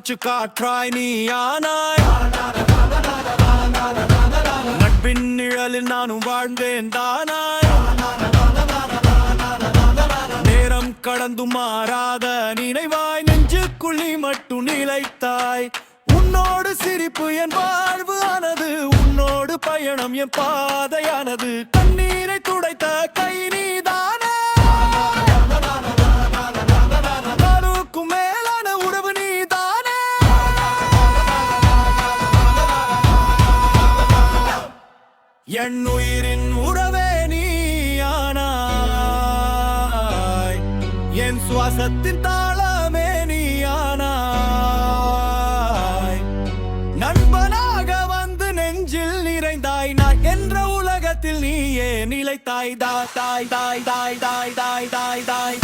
மூச்சு காற்றாய் நீ ஆனாய். நட்பின் நிழலில் நானும் வாழ்ந்தேன் தானாய். நேரம் கடந்து மாறாத நினைவாய் நெஞ்சுக்குள் நீ மட்டும் நிலைத்தாய். உன்னோடு சிரிப்பு என் வாழ்வு ஆனது, உன்னோடு பயணம் என் பாதையானது. கண்ணீரை துடைத்த கை நீதானே, நாளுக்கும் மேலான உறவு நீதானே. என் உயிரின் உறவே நீயானாய், என் சுவாசத்தின் தாளமே நீயானாய். நண்பனாக வந்து நெஞ்சில் நிறைந்தாய், நான் என்ற உலகத்தில் நீயே நிலைத்தாய். தாய் தாய் தாய் தாய் தாய் தாய் தாய் தாய்.